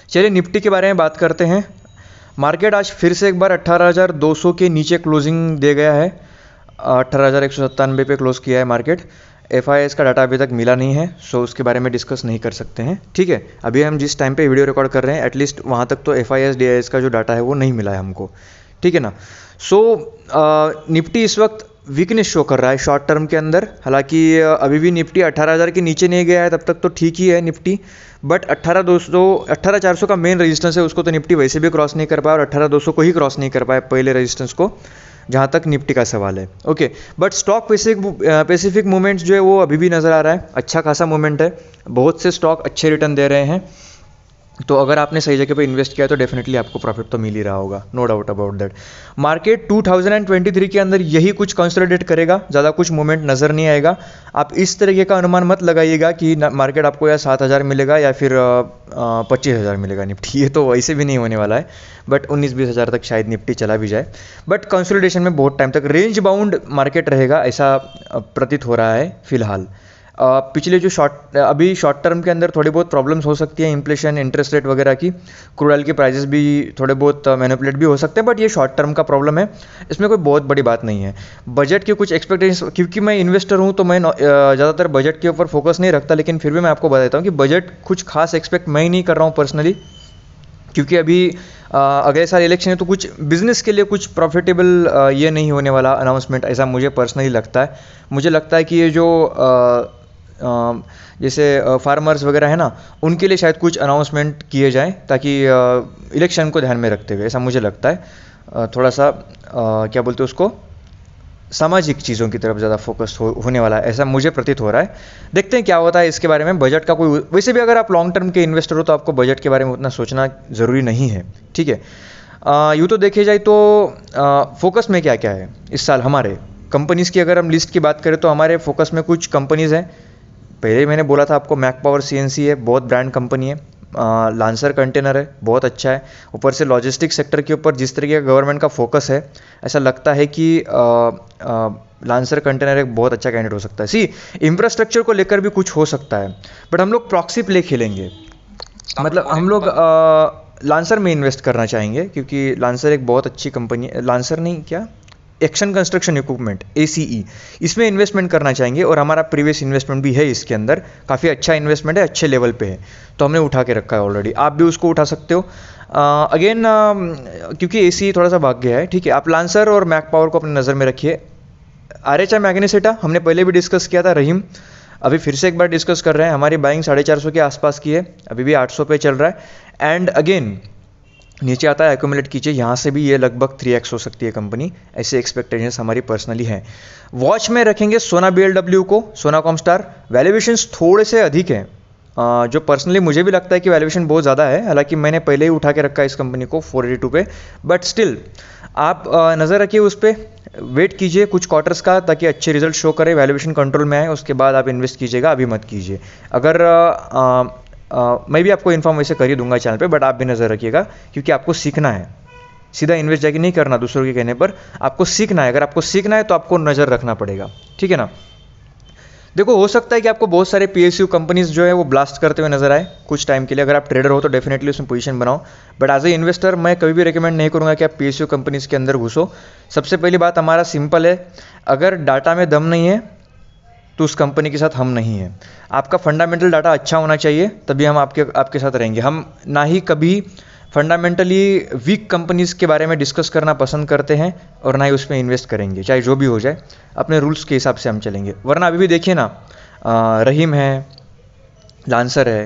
चलिए निफ्टी के बारे में बात करते हैं। मार्केट आज फिर से एक बार 18,200 के नीचे क्लोजिंग दे गया है। 18,197 पे क्लोज किया है मार्केट। FIS का डाटा अभी तक मिला नहीं है, सो उसके बारे में डिस्कस नहीं कर सकते हैं। ठीक है, अभी हम जिस टाइम पे वीडियो रिकॉर्ड कर रहे हैं एटलीस्ट वहाँ तक तो FIS DIS का जो डाटा है वो नहीं मिला है हमको। ठीक है ना। सो निफ्टी इस वक्त वीकनेस शो कर रहा है शॉर्ट टर्म के अंदर। हालांकि अभी भी निफ्टी 18,000 के नीचे नहीं गया है, तब तक तो ठीक ही है निफ्टी। बट 18,400 का मेन रेजिस्टेंस है, उसको तो निफ्टी वैसे भी क्रॉस नहीं कर पाया और 18,200 को ही क्रॉस नहीं कर पाया पहले रेजिस्टेंस को, जहाँ तक निफ्टी का सवाल है। Okay, but stock Pacific movements जो है वो अभी भी नज़र आ रहा है, अच्छा खासा मूवमेंट है। बहुत से स्टॉक अच्छे रिटर्न दे रहे हैं, तो अगर आपने सही जगह पे इन्वेस्ट किया तो डेफिनेटली आपको प्रॉफिट तो मिल ही रहा होगा, no doubt about that. Market 2023 के अंदर यही कुछ कंसोलिडेट करेगा, ज़्यादा कुछ मूवमेंट नज़र नहीं आएगा। आप इस तरीके का अनुमान मत लगाइएगा कि मार्केट आपको या 7,000 मिलेगा या फिर 25,000 मिलेगा निफ्टी, ये तो वैसे भी नहीं होने वाला है। बट 19-20 हज़ार तक शायद निफ्टी चला भी जाए, बट कंसोलिडेशन में बहुत टाइम तक रेंज बाउंड मार्केट रहेगा, ऐसा प्रतीत हो रहा है फिलहाल। पिछले जो अभी शॉर्ट टर्म के अंदर थोड़ी बहुत प्रॉब्लम्स हो सकती हैं, इन्फ्लेशन, इंटरेस्ट रेट वगैरह की, क्रूड ऑयल के प्राइसेस भी थोड़े बहुत मैनिपुलेट भी हो सकते हैं, बट ये शॉर्ट टर्म का प्रॉब्लम है, इसमें कोई बहुत बड़ी बात नहीं है। बजट की कुछ एक्सपेक्टेशन, क्योंकि मैं इन्वेस्टर हूँ तो मैं ज़्यादातर बजट के ऊपर फोकस नहीं रखता, लेकिन फिर भी मैं आपको बताता हूँ कि बजट कुछ खास एक्सपेक्ट मैं ही नहीं कर रहा हूँ पर्सनली, क्योंकि अभी अगले साल इलेक्शन है, तो कुछ बिजनेस के लिए कुछ प्रॉफिटेबल ये नहीं होने वाला अनाउंसमेंट, ऐसा मुझे पर्सनली लगता है। मुझे लगता है कि ये जो जैसे फार्मर्स वगैरह है ना, उनके लिए शायद कुछ अनाउंसमेंट किए जाएं, ताकि इलेक्शन को ध्यान में रखते हुए, ऐसा मुझे लगता है। थोड़ा सा क्या बोलते हैं उसको, सामाजिक चीज़ों की तरफ ज़्यादा फोकस होने वाला है, ऐसा मुझे प्रतीत हो रहा है। देखते हैं क्या होता है इसके बारे में। बजट का कोई, वैसे भी अगर आप लॉन्ग टर्म के इन्वेस्टर हो तो आपको बजट के बारे में उतना सोचना ज़रूरी नहीं है। ठीक है, यूँ तो देखे जाए तो फोकस में क्या क्या है इस साल हमारे कंपनीज़ की, अगर हम लिस्ट की बात करें तो हमारे फोकस में कुछ कंपनीज़ हैं। पहले मैंने बोला था आपको, मैक पावर CNC है, बहुत ब्रांड कंपनी है। लांसर कंटेनर है, बहुत अच्छा है। ऊपर से लॉजिस्टिक सेक्टर के ऊपर जिस तरीके का गवर्नमेंट का फोकस है, ऐसा लगता है कि लांसर कंटेनर एक बहुत अच्छा कैंडिडेट हो सकता है। सी, इंफ्रास्ट्रक्चर को लेकर भी कुछ हो सकता है, बट हम लोग प्रॉक्सी प्ले खेलेंगे, मतलब हम लोग लांसर में इन्वेस्ट करना चाहेंगे, क्योंकि लांसर एक बहुत अच्छी कंपनी है। लांसर नहीं, क्या, एक्शन कंस्ट्रक्शन इक्विपमेंट, ACE, इसमें इन्वेस्टमेंट करना चाहेंगे, और हमारा प्रीवियस इन्वेस्टमेंट भी है इसके अंदर, काफ़ी अच्छा इन्वेस्टमेंट है, अच्छे लेवल पे है, तो हमने उठा के रखा है ऑलरेडी। आप भी उसको उठा सकते हो। अगेन क्योंकि ACE थोड़ा सा भाग गया है। ठीक है, आप लांसर और मैक पावर को अपनी नज़र में रखिए। RHI मैग्नेसिटा हमने पहले भी डिस्कस किया था, रहीम अभी फिर से एक बार डिस्कस कर रहे हैं। हमारी बाइंग 450 के आसपास की है, अभी भी 800 पे चल रहा है। एंड अगेन नीचे आता है, एक्यूमुलेट कीजिए, यहाँ से भी ये लगभग 3x हो सकती है कंपनी, ऐसे एक्सपेक्टेशंस हमारी पर्सनली हैं। वॉच में रखेंगे सोना BLW को, सोना कॉमस्टार। वैल्यूएशंस थोड़े से अधिक हैं, जो पर्सनली मुझे भी लगता है कि वैल्यूएशन बहुत ज़्यादा है, हालांकि मैंने पहले ही उठा के रखा है इस कंपनी को 482 पे, बट स्टिल आप नज़र रखिए उस पर, वेट कीजिए कुछ क्वार्टर्स का, ताकि अच्छे रिजल्ट शो करे, वैल्यूएशन कंट्रोल में आए, उसके बाद आप इन्वेस्ट कीजिएगा, अभी मत कीजिए। अगर मैं भी आपको इन्फॉर्म वैसे कर ही दूंगा चैनल पे, बट आप भी नज़र रखिएगा, क्योंकि आपको सीखना है, सीधा इन्वेस्ट जाके नहीं करना दूसरों के कहने पर, आपको सीखना है। अगर आपको सीखना है तो आपको नज़र रखना पड़ेगा, ठीक है ना। देखो, हो सकता है कि आपको बहुत सारे PSU कंपनीज जो है वो ब्लास्ट करते हुए नजर आए कुछ टाइम के लिए। अगर आप ट्रेडर हो तो डेफिनेटली उसमें पोजीशन बनाओ, बट एज ए इन्वेस्टर मैं कभी भी रिकमेंड नहीं करूंगा कि आप PSU कंपनीज के अंदर घुसो। सबसे पहली बात हमारा सिंपल है, अगर डाटा में दम नहीं है तो उस कंपनी के साथ हम नहीं हैं। आपका फंडामेंटल डाटा अच्छा होना चाहिए, तभी हम आपके साथ रहेंगे। हम ना ही कभी फंडामेंटली वीक कंपनीज़ के बारे में डिस्कस करना पसंद करते हैं, और ना ही उसमें इन्वेस्ट करेंगे, चाहे जो भी हो जाए। अपने रूल्स के हिसाब से हम चलेंगे, वरना अभी भी देखिए ना, रहीम है, लांसर है,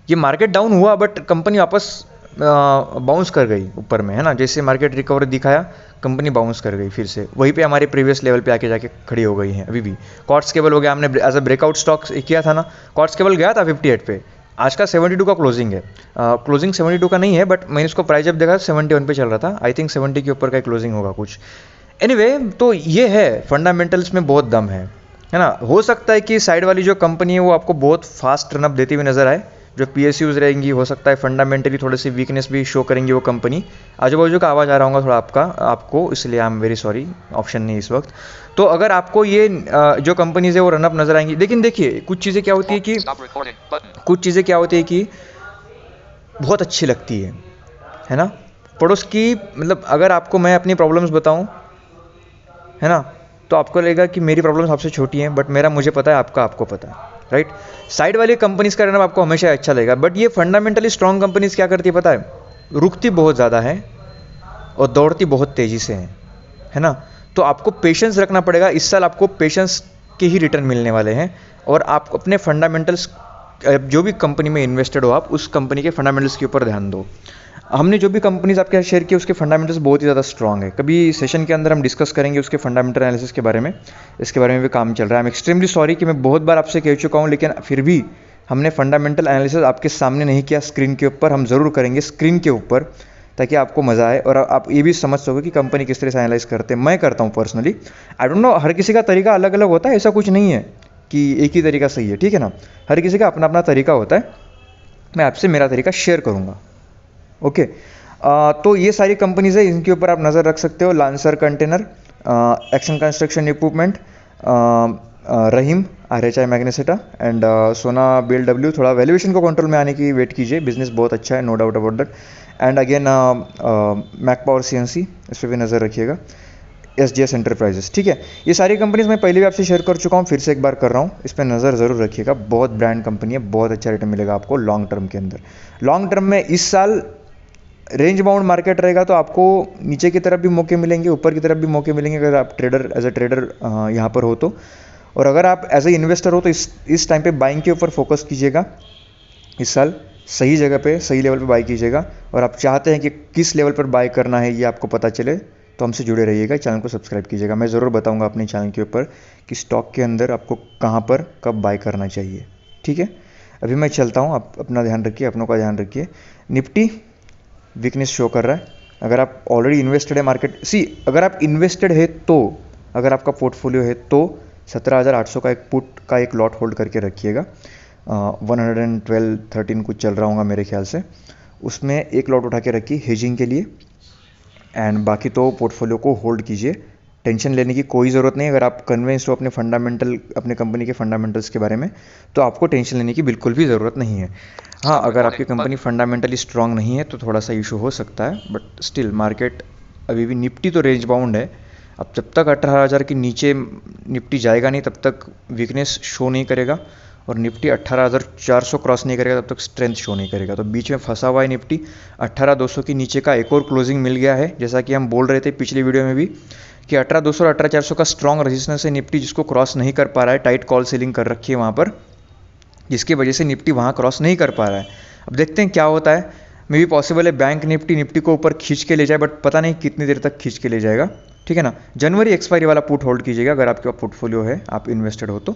ये मार्केट डाउन हुआ बट कंपनी वापस बाउंस कर गई ऊपर में, है ना। जैसे मार्केट रिकवरी दिखाया, कंपनी बाउंस कर गई, फिर से वहीं पे हमारे प्रीवियस लेवल पे आके जाके खड़ी हो गई हैं। अभी भी क्वार्ट्स केबल हो गया, हमने एज अ ब्रेकआउट स्टॉक किया था ना, क्वार्ट्स केबल गया था 58 पे, आज का 72 का क्लोजिंग है। क्लोजिंग 72 का नहीं है, बट मैंने इसको प्राइस जब देखा 71 पे चल रहा था, आई थिंक 70 के ऊपर का क्लोजिंग होगा कुछ। एनीवे, तो ये है, फंडामेंटल्स में बहुत दम है ना। हो सकता है कि साइड वाली जो कंपनी है वो आपको बहुत फास्ट रनअप देती हुई नजर आए, जो PSUs रहेंगी, हो सकता है फंडामेंटली थोड़ी सी वीकनेस भी शो करेंगी वो कंपनी। आजू बाजू का आवाज़ आ रहा होगा थोड़ा आपको, इसलिए I am very sorry, option नहीं इस वक्त। तो अगर आपको ये जो कंपनीज है वो रनअप नजर आएंगी, लेकिन देखिए कुछ चीज़ें क्या होती है कि बहुत अच्छी लगती है ना। पड़ोस की मतलब अगर आपको मैं अपनी प्रॉब्लम्स बताऊं, है ना, तो आपको लगेगा कि मेरी प्रॉब्लम्स आपसे छोटी हैं, बट मेरा मुझे पता है, आपका आपको पता है, राइट। साइड वाली कंपनीज का रहना आपको हमेशा अच्छा लगेगा, बट ये फंडामेंटली स्ट्रॉन्ग कंपनीज क्या करती है पता है, रुकती बहुत ज़्यादा है और दौड़ती बहुत तेज़ी से है ना। तो आपको पेशेंस रखना पड़ेगा। इस साल आपको पेशेंस के ही रिटर्न मिलने वाले हैं, और आप अपने फंडामेंटल्स, जो भी कंपनी में इन्वेस्टेड हो आप, उस कंपनी के फंडामेंटल्स के ऊपर ध्यान दो। हमने जो भी कंपनीज आपके साथ शेयर की उसके फंडामेंटल्स बहुत ही ज़्यादा स्ट्रॉन्ग है। कभी सेशन के अंदर हम डिस्कस करेंगे उसके फंडामेंटल एनालिसिस के बारे में, इसके बारे में भी काम चल रहा है। आई एम एक्सट्रीमली सॉरी कि मैं बहुत बार आपसे कह चुका हूँ, लेकिन फिर भी हमने फंडामेंटल एनालिसिस आपके सामने नहीं किया स्क्रीन के ऊपर, हम ज़रूर करेंगे स्क्रीन के ऊपर, ताकि आपको मज़ा आए और आप ये भी समझ सको कि कंपनी किस तरह से एनालाइज करते हैं। मैं करता हूँ पर्सनली, आई डोंट नो, हर किसी का तरीका अलग अलग होता है, ऐसा कुछ नहीं है कि एक ही तरीका सही है, ठीक है ना। हर किसी का अपना अपना तरीका होता है। मैं आपसे मेरा तरीका शेयर करूँगा, ओके। तो ये सारी कंपनीज है, इनके ऊपर आप नज़र रख सकते हो। Lancer container, action construction equipment, रहीम, RHI Magnesita and Sona BLW। थोड़ा वैल्यूएशन को कंट्रोल में आने की वेट कीजिए, बिजनेस बहुत अच्छा है, no doubt about that. And again Macpower CNC, इस पर भी नज़र रखिएगा। SGS एंटरप्राइजेस, ठीक है। ये सारी कंपनीज मैं पहले भी आपसे शेयर कर चुका हूँ, फिर से एक बार कर रहा हूँ, इस पर नज़र ज़रूर रखिएगा। बहुत ब्रांड कंपनी है, बहुत अच्छा रिटर्न मिलेगा आपको लॉन्ग टर्म के अंदर। लॉन्ग टर्म में इस साल रेंज बाउंड मार्केट रहेगा, तो आपको नीचे की तरफ भी मौके मिलेंगे, ऊपर की तरफ भी मौके मिलेंगे, अगर आप ट्रेडर एज अ ट्रेडर यहाँ पर हो तो। और अगर आप एज ए इन्वेस्टर हो तो इस टाइम पे बाइंग के ऊपर फोकस कीजिएगा। इस साल सही जगह पे सही लेवल पे बाई कीजिएगा, और आप चाहते हैं कि किस लेवल पर बाई करना है ये आपको पता चले तो हमसे जुड़े रहिएगा, चैनल को सब्सक्राइब कीजिएगा। मैं ज़रूर बताऊंगा अपने चैनल के ऊपर कि स्टॉक के अंदर आपको कहाँ पर कब बाई करना चाहिए, ठीक है। अभी मैं चलता हूँ, आप अपना ध्यान रखिए, अपनों का ध्यान रखिए। निफ्टी वीकनेस शो कर रहा है। अगर आप ऑलरेडी इन्वेस्टेड है मार्केट, अगर आप इन्वेस्टेड है तो, अगर आपका पोर्टफोलियो है तो 17,800 का एक पुट का एक लॉट होल्ड करके रखिएगा। 112-13 कुछ चल रहा होगा मेरे ख्याल से, उसमें एक लॉट उठा के रखिए हेजिंग के लिए, एंड बाकी तो पोर्टफोलियो को होल्ड कीजिए। टेंशन लेने की कोई ज़रूरत नहीं। अगर आप कन्विंस हो अपने कंपनी के फंडामेंटल्स के बारे में, तो आपको टेंशन लेने की बिल्कुल भी ज़रूरत नहीं है। हाँ, अगर आपकी कंपनी फंडामेंटली स्ट्रांग नहीं है तो थोड़ा सा इशू हो सकता है, बट स्टिल मार्केट अभी भी, निफ्टी तो रेंज बाउंड है। अब जब तक 18,000 के नीचे निफ्टी जाएगा नहीं तब तक वीकनेस शो नहीं करेगा, और निफ्टी 18,400 क्रॉस नहीं करेगा तब तक स्ट्रेंथ शो नहीं करेगा। तो बीच में फंसा हुआ है निफ्टी। 18,200 के नीचे का एक और क्लोजिंग मिल गया है, जैसा कि हम बोल रहे थे पिछली वीडियो में भी कि 18,200 और 18,400 का स्ट्रॉन्ग रेजिस्टेंस है निफ्टी, जिसको क्रॉस नहीं कर पा रहा है। टाइट कॉल सेलिंग कर रखी है वहाँ पर, जिसकी वजह से निफ्टी वहाँ क्रॉस नहीं कर पा रहा है। अब देखते हैं क्या होता है। मे भी पॉसिबल है बैंक निफ्टी को ऊपर खींच के ले जाए, बट पता नहीं कितनी देर तक खींच के ले जाएगा, ठीक है ना। जनवरी एक्सपायरी वाला पुट होल्ड कीजिएगा अगर आपके पोर्टफोलियो है, आप इन्वेस्टेड हो तो।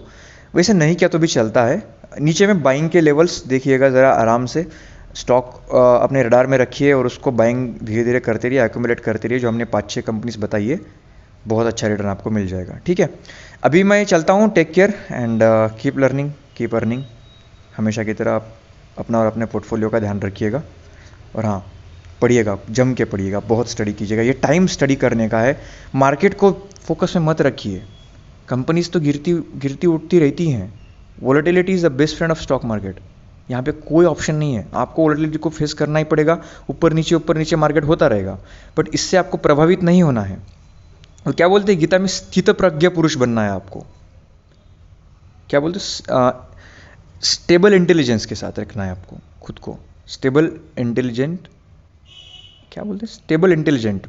वैसे नहीं किया तो भी चलता है। नीचे में बाइंग के लेवल्स देखिएगा ज़रा आराम से, स्टॉक अपने रडार में रखिए और उसको बाइंग धीरे धीरे करते रहिए, एक्यूमुलेट करते रहिए। जो हमने 5-6 कंपनीज बताई है, बहुत अच्छा रिटर्न आपको मिल जाएगा, ठीक है। अभी मैं चलता हूँ, take care and keep learning, keep earning. हमेशा की तरह आप अपना और अपने पोर्टफोलियो का ध्यान रखिएगा, और हाँ, पढ़िएगा, जम के पढ़िएगा, बहुत स्टडी कीजिएगा। ये टाइम स्टडी करने का है, मार्केट को फोकस में मत रखिए। कंपनीज तो गिरती उठती रहती हैं। Volatility is the best friend of stock market. यहाँ पे कोई ऑप्शन नहीं है, आपको वोलेटिलिटी को फेस करना ही पड़ेगा। ऊपर नीचे मार्केट होता रहेगा, बट इससे आपको प्रभावित नहीं होना है। और क्या बोलते हैं गीता में, स्थित प्रज्ञ पुरुष बनना है आपको। क्या बोलते, स्टेबल इंटेलिजेंस के साथ रखना है आपको खुद को। स्टेबल इंटेलिजेंट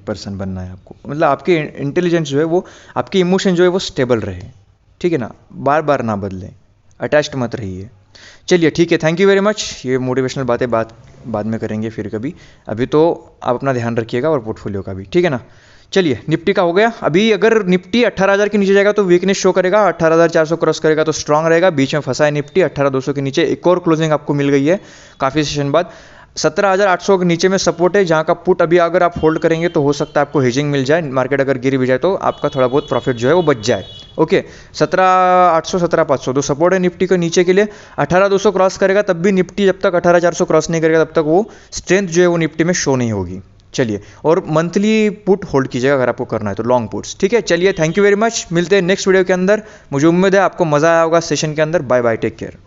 पर्सन बनना है आपको। मतलब आपके इंटेलिजेंस जो है वो, आपके इमोशन जो है वो स्टेबल रहे, ठीक है ना, बार बार ना बदलें, अटैच्ड मत रहिए। चलिए ठीक है, थैंक यू वेरी मच। ये मोटिवेशनल बातें बाद में करेंगे फिर कभी। अभी तो आप अपना ध्यान रखिएगा और पोर्टफोलियो का भी, ठीक है ना। चलिए, निफ्टी का हो गया। अभी अगर निफ्टी 18,000 के नीचे जाएगा तो वीकनेस शो करेगा, 18,400 क्रॉस करेगा तो स्ट्रांग रहेगा। बीच में फंसा है निफ्टी, 18,200 के नीचे एक और क्लोजिंग आपको मिल गई है काफ़ी सेशन बाद। 17,800 के नीचे में सपोर्ट है, जहाँ का पुट अभी अगर आप होल्ड करेंगे तो हो सकता है आपको हेजिंग मिल जाए। मार्केट अगर गिर भी जाए तो आपका थोड़ा बहुत प्रॉफिट जो है वो बच जाए, ओके। 17,800 17,500 तो सपोर्ट है निफ्टी को नीचे के लिए। 18,200 क्रॉस करेगा तब भी निफ्टी, जब तक 18,400 क्रॉस नहीं करेगा तब तक वो स्ट्रेंथ जो है वो निफ्टी में शो नहीं होगी। चलिए, और मंथली पुट होल्ड कीजिएगा अगर आपको करना है तो, लॉन्ग पुट्स, ठीक है। चलिए, थैंक यू वेरी मच। मिलते हैं नेक्स्ट वीडियो के अंदर। मुझे उम्मीद है आपको मज़ा आया होगा सेशन के अंदर। Bye bye, take care.